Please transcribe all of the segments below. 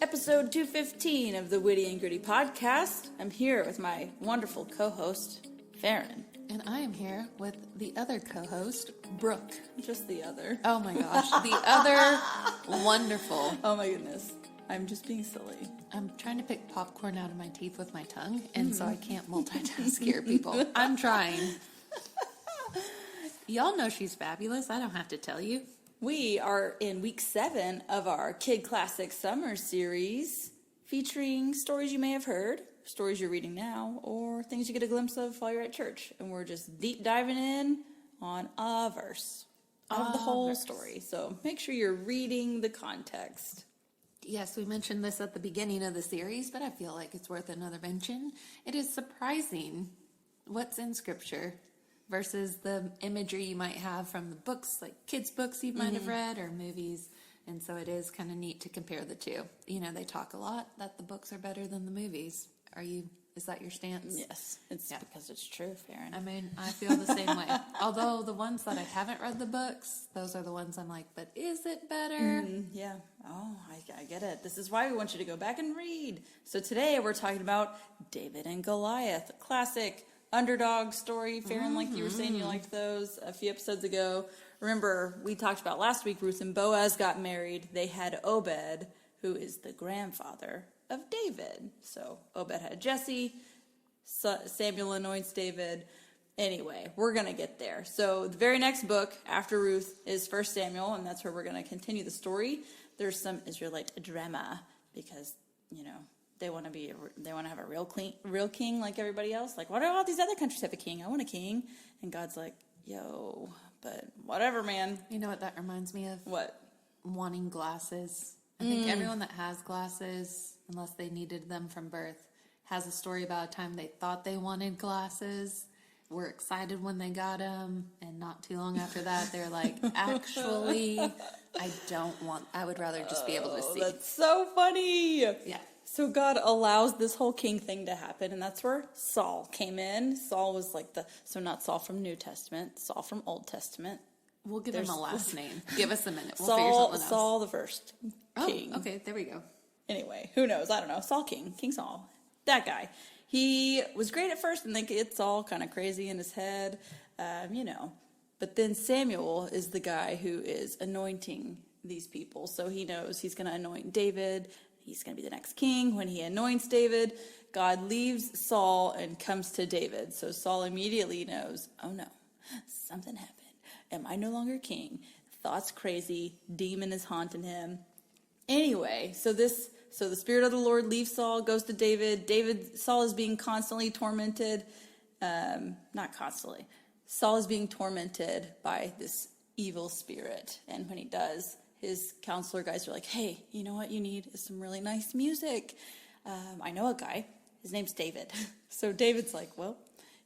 episode 215 of the Witty and Gritty podcast. I'm here with my wonderful co-host, Faren. And I am here with the other co-host, Brooke. Just the other. Oh my gosh, the other wonderful. Oh my goodness. I'm just being silly. I'm trying to pick popcorn out of my teeth with my tongue, and so I can't multitask here, people. I'm trying. Y'all know she's fabulous. I don't have to tell you. We are in week 7 of our Kid Classic Summer Series, featuring stories you may have heard, stories you're reading now, or things you get a glimpse of while you're at church. And we're just deep diving in on a verse of the whole story. So make sure you're reading the context. Yes, we mentioned this at the beginning of the series, but I feel like it's worth another mention. It is surprising what's in Scripture versus the imagery you might have from the books, like kids' books you might have read, or movies. And so it is kind of neat to compare the two. You know, they talk a lot that the books are better than the movies. Is that your stance? Yes, it's because it's true, Faren. I mean, I feel the same way. Although the ones that I haven't read the books, those are the ones I'm like, but is it better? Yeah. Oh, I get it. This is why we want you to go back and read. So today we're talking about David and Goliath, classic underdog story. Faren, like you were saying, you liked those a few episodes ago. Remember, we talked about last week, Ruth and Boaz got married. They had Obed, who is the grandfather of David. So Obed had Jesse, Samuel anoints David. Anyway, we're going to get there. So the very next book after Ruth is 1 Samuel, and that's where we're going to continue the story. There's some Israelite drama because, you know, they want to have a real king like everybody else. Like, why do all these other countries have a king? I want a king. And God's like, yo, but whatever, man. You know what that reminds me of? What? Wanting glasses. I think everyone that has glasses, unless they needed them from birth, has a story about a time they thought they wanted glasses, were excited when they got them, and not too long after that, they're like, actually, I would rather just be able to see. That's so funny. Yeah. So God allows this whole king thing to happen, and that's where Saul came in. Saul was like so not Saul from New Testament, Saul from Old Testament. We'll give him a last name. Give us a minute. We'll figure something else. Saul the first king. Oh, okay, there we go. Anyway, who knows? I don't know. King Saul. That guy. He was great at first, and then it's all kind of crazy in his head, you know. But then Samuel is the guy who is anointing these people. So he knows he's going to anoint David. He's going to be the next king. When he anoints David, God leaves Saul and comes to David. So Saul immediately knows, oh no, something happened. Am I no longer king? Thoughts crazy. Demon is haunting him. Anyway, so the Spirit of the Lord leaves Saul, goes to David. Saul is being constantly tormented. Not constantly. Saul is being tormented by this evil spirit. And when he does, his counselor guys are like, hey, you know what you need is some really nice music. I know a guy. His name's David. So David's like, well,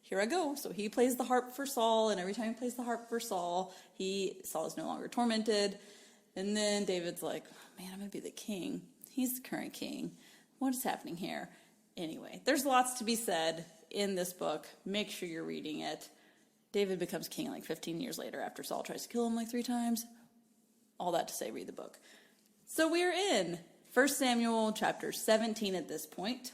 here I go. So he plays the harp for Saul, and every time he plays the harp for Saul is no longer tormented. And then David's like, man, I'm going to be the king. He's the current king. What is happening here? Anyway, there's lots to be said in this book. Make sure you're reading it. David becomes king like 15 years later after Saul tries to kill him like 3 times. All that to say, read the book. So we're in 1 Samuel chapter 17 at this point.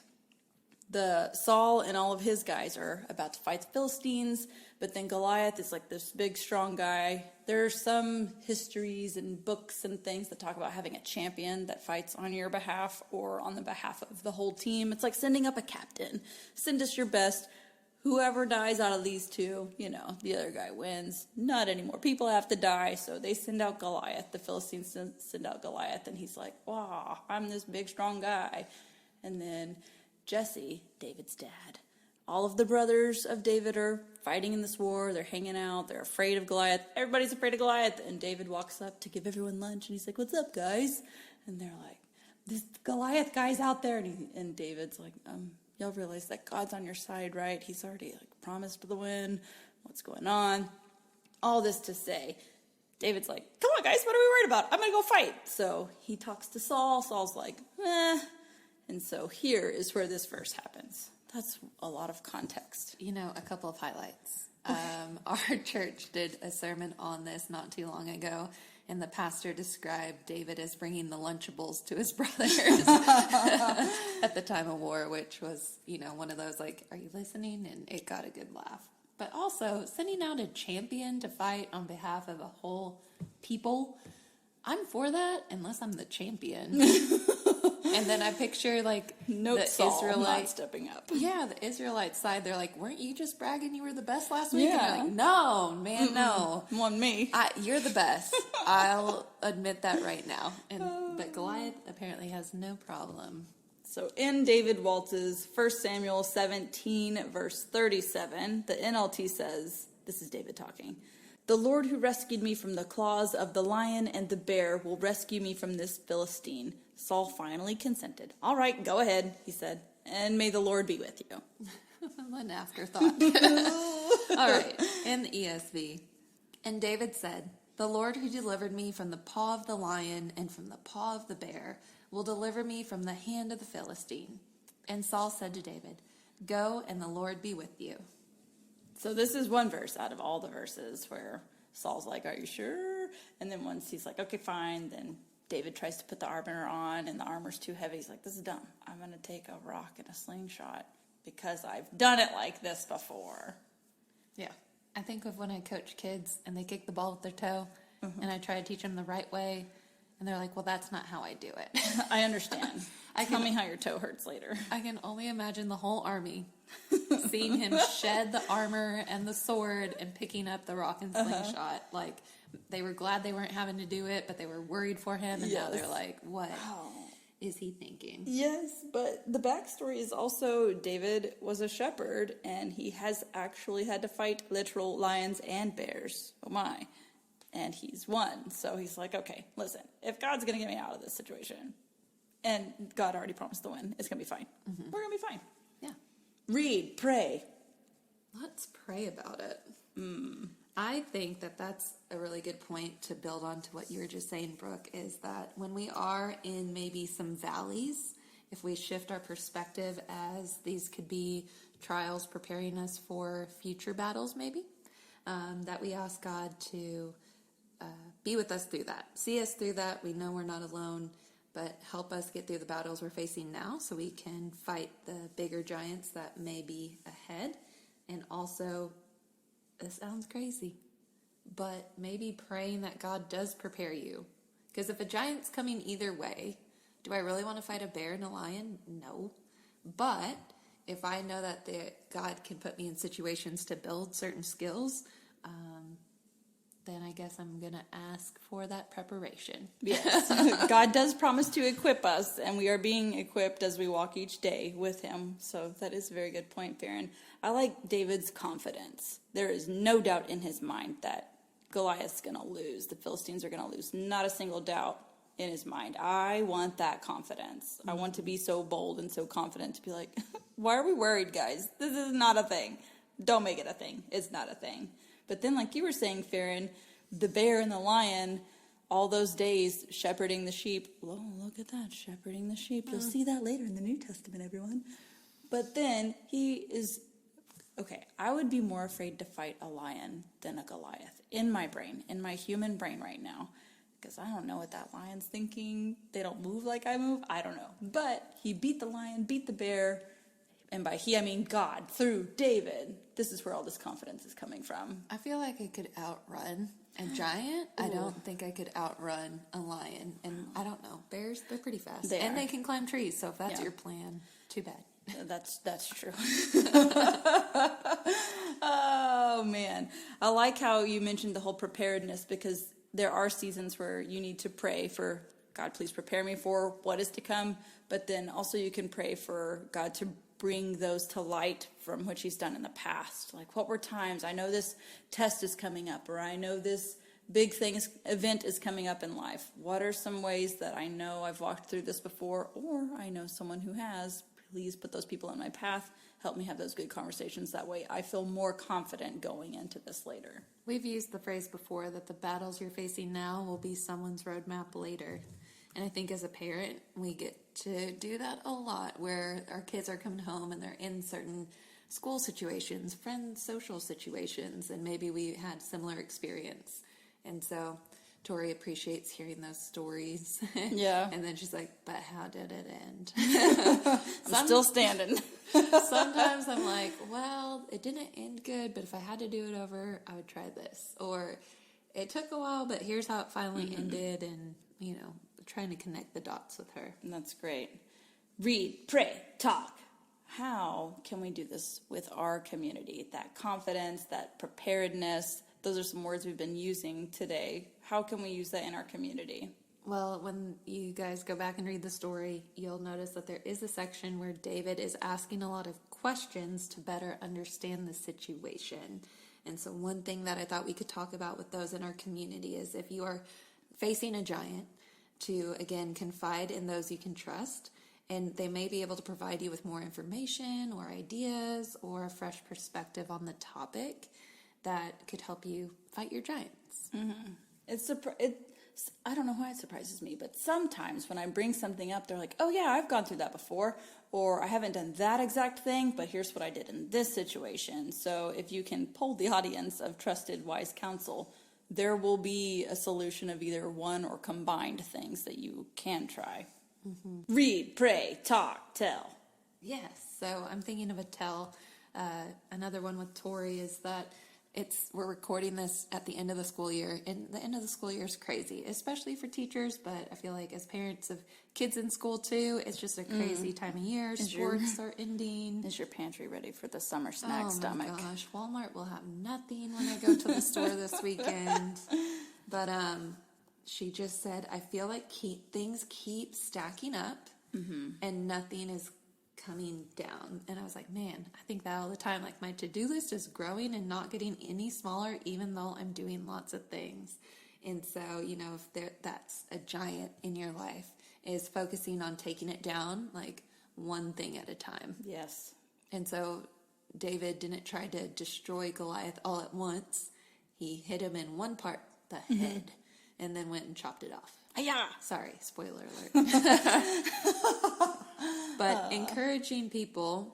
The Saul and all of his guys are about to fight the Philistines, but then Goliath is like this big, strong guy. There are some histories and books and things that talk about having a champion that fights on your behalf or on the behalf of the whole team. It's like sending up a captain. Send us your best. Whoever dies out of these two, you know, the other guy wins. Not anymore. People have to die, so they send out Goliath. The Philistines send out Goliath, and he's like, wow, I'm this big, strong guy. And then Jesse, David's dad. All of the brothers of David are fighting in this war. They're hanging out. They're afraid of Goliath. Everybody's afraid of Goliath. And David walks up to give everyone lunch. And he's like, what's up, guys? And they're like, this Goliath guy's out there. And David's like, y'all realize that God's on your side, right? He's already promised the win. What's going on? All this to say, David's like, come on, guys. What are we worried about? I'm going to go fight. So he talks to Saul. Saul's like, eh. And so here is where this verse happens. That's a lot of context. You know, a couple of highlights. Our church did a sermon on this not too long ago, and the pastor described David as bringing the Lunchables to his brothers at the time of war, which was, one of those like, are you listening? And it got a good laugh. But also, sending out a champion to fight on behalf of a whole people, I'm for that unless I'm the champion. And then I picture like Note the Saul Israelite not stepping up. Yeah, the Israelite side, they're like, weren't you just bragging you were the best last week? Yeah. And you're like, no, man, no. On me. You're the best. I'll admit that right now. But Goliath apparently has no problem. So in David Waltz's 1 Samuel 17, verse 37, the NLT says, this is David talking, "The Lord who rescued me from the claws of the lion and the bear will rescue me from this Philistine." Saul finally consented. "All right, go ahead," he said, "and may the Lord be with you." An afterthought. All right, in the ESV. "And David said, 'The Lord who delivered me from the paw of the lion and from the paw of the bear will deliver me from the hand of the Philistine.' And Saul said to David, 'Go, and the Lord be with you.'" So this is one verse out of all the verses where Saul's like, "Are you sure?" And then once he's like, "Okay, fine," then David tries to put the armor on, and the armor's too heavy. He's like, "This is dumb. I'm going to take a rock and a slingshot because I've done it like this before." Yeah. I think of when I coach kids and they kick the ball with their toe, and I try to teach them the right way, and they're like, "Well, that's not how I do it." I understand. Tell me how your toe hurts later. I can only imagine the whole army seeing him shed the armor and the sword and picking up the rock and slingshot. Like, they were glad they weren't having to do it, but they were worried for him, and now they're like, what is he thinking? Yes, but the backstory is also David was a shepherd, and he has actually had to fight literal lions and bears. Oh my. And he's won. So he's like, okay, listen, if God's going to get me out of this situation, and God already promised the win, it's going to be fine. We're going to be fine. Yeah. Read, pray. Let's pray about it. I think that that's a really good point to build on to what you were just saying, Brooke, is that when we are in maybe some valleys, if we shift our perspective as these could be trials preparing us for future battles maybe, that we ask God to be with us through that. See us through that. We know we're not alone, but help us get through the battles we're facing now so we can fight the bigger giants that may be ahead. And also, this sounds crazy, but maybe praying that God does prepare you. Because if a giant's coming either way, do I really want to fight a bear and a lion? No. But if I know that God can put me in situations to build certain skills, then I guess I'm going to ask for that preparation. Yes. God does promise to equip us, and we are being equipped as we walk each day with him. So that is a very good point, Faren. I like David's confidence. There is no doubt in his mind that Goliath's going to lose. The Philistines are going to lose. Not a single doubt in his mind. I want that confidence. I want to be so bold and so confident to be like, why are we worried, guys? This is not a thing. Don't make it a thing. It's not a thing. But then, like you were saying, Faren, the bear and the lion, all those days shepherding the sheep. Oh, look at that, shepherding the sheep. You'll see that later in the New Testament, everyone. But then he is, okay, I would be more afraid to fight a lion than a Goliath in my brain, in my human brain right now. Because I don't know what that lion's thinking. They don't move like I move. I don't know. But he beat the lion, beat the bear. And by he, I mean God, through David. This is where all this confidence is coming from. I feel like I could outrun a giant. I don't think I could outrun a lion. And I don't know. Bears, they're pretty fast. They They can climb trees. So if that's your plan, too bad. That's true. Oh, man. I like how you mentioned the whole preparedness, because there are seasons where you need to pray for, God, please prepare me for what is to come. But then also you can pray for God to bring those to light from which he's done in the past. Like, what were times? I know this test is coming up, or I know this big event is coming up in life. What are some ways that I know I've walked through this before, or I know someone who has? Please put those people in my path. Help me have those good conversations. That way I feel more confident going into this later. We've used the phrase before that the battles you're facing now will be someone's roadmap later. And I think as a parent, we get to do that a lot, where our kids are coming home and they're in certain school situations, friend social situations, and maybe we had similar experience. And so Tori appreciates hearing those stories. Yeah. And then she's like, but how did it end? I'm still standing. Sometimes I'm like, well, it didn't end good, but if I had to do it over, I would try this. Or it took a while, but here's how it finally ended. And, trying to connect the dots with her. And that's great. Read, pray, talk. How can we do this with our community? That confidence, that preparedness, those are some words we've been using today. How can we use that in our community? Well, when you guys go back and read the story, you'll notice that there is a section where David is asking a lot of questions to better understand the situation. And so one thing that I thought we could talk about with those in our community is if you are facing a giant, to, again, confide in those you can trust. And they may be able to provide you with more information or ideas or a fresh perspective on the topic that could help you fight your giants. I don't know why it surprises me, but sometimes when I bring something up, they're like, oh yeah, I've gone through that before, or I haven't done that exact thing, but here's what I did in this situation. So if you can poll the audience of trusted, wise counsel, there will be a solution of either one or combined things that you can try. Read, pray, talk, tell. Yes, so I'm thinking of a tell. Another one with Tori is that we're recording this at the end of the school year, and the end of the school year is crazy, especially for teachers, but I feel like as parents of kids in school too, it's just a crazy time of year. Sports are ending. Is your pantry ready for the summer snack stomach? Oh my gosh, Walmart will have nothing when I go to the store this weekend. But she just said, I feel like things keep stacking up and nothing is coming down. And I was like, man, I think that all the time. Like, my to-do list is growing and not getting any smaller, even though I'm doing lots of things. And so, if that's a giant in your life, is focusing on taking it down, like one thing at a time. Yes. And so David didn't try to destroy Goliath all at once. He hit him in one part, the head, and then went and chopped it off. Yeah. Sorry, spoiler alert. But encouraging people,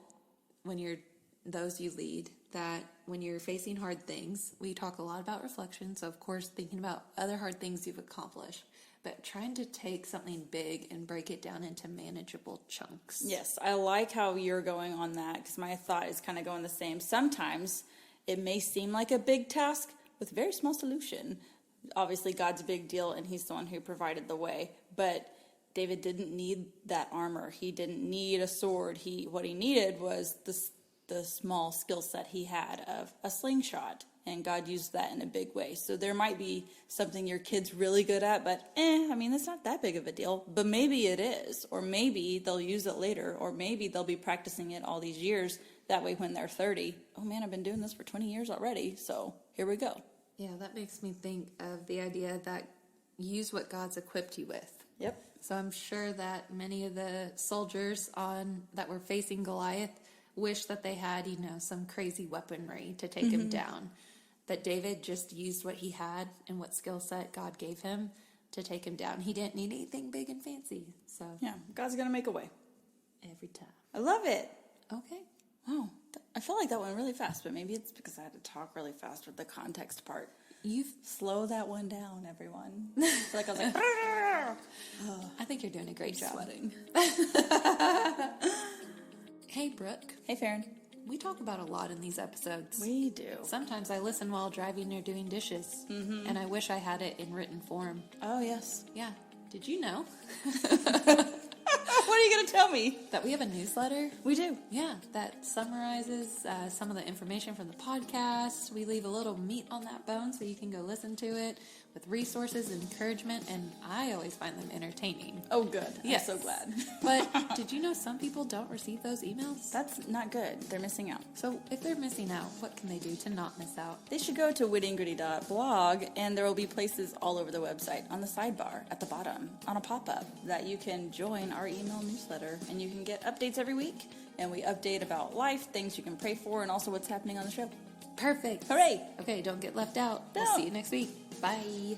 those you lead, that when you're facing hard things, we talk a lot about reflection. So, of course, thinking about other hard things you've accomplished, but trying to take something big and break it down into manageable chunks. Yes, I like how you're going on that, because my thought is kind of going the same. Sometimes it may seem like a big task with a very small solution. Obviously, God's a big deal, and he's the one who provided the way. But David didn't need that armor. He didn't need a sword. What he needed was the small skill set he had of a slingshot, and God used that in a big way. So there might be something your kid's really good at, but it's not that big of a deal. But maybe it is, or maybe they'll use it later, or maybe they'll be practicing it all these years. That way when they're 30, oh man, I've been doing this for 20 years already, so here we go. Yeah, that makes me think of the idea that use what God's equipped you with. Yep. So I'm sure that many of the soldiers that were facing Goliath wish that they had, some crazy weaponry to take him down. But David just used what he had and what skill set God gave him to take him down. He didn't need anything big and fancy. So yeah, God's going to make a way. Every time. I love it. Okay. Wow. I feel like that went really fast, but maybe it's because I had to talk really fast with the context part. Slow that one down, everyone. I feel like I was like, I think you're doing a great job. Sweating. Hey, Brooke. Hey, Faren. We talk about a lot in these episodes. We do. Sometimes I listen while driving or doing dishes, and I wish I had it in written form. Oh, yes. Yeah. Did you know? What are you going to tell me? That we have a newsletter? We do. Yeah, that summarizes some of the information from the podcast. We leave a little meat on that bone so you can go listen to it with resources and encouragement, and I always find them entertaining. Oh, good. Yes. I'm so glad. But did you know some people don't receive those emails? That's not good. They're missing out. So if they're missing out, what can they do to not miss out? They should go to wittygritty.blog, and there will be places all over the website on the sidebar at the bottom on a pop-up that you can join our email newsletter, and you can get updates every week, and we update about life, things you can pray for, and also what's happening on the show. Perfect. Hooray! Okay, don't get left out. No. We'll see you next week. Bye.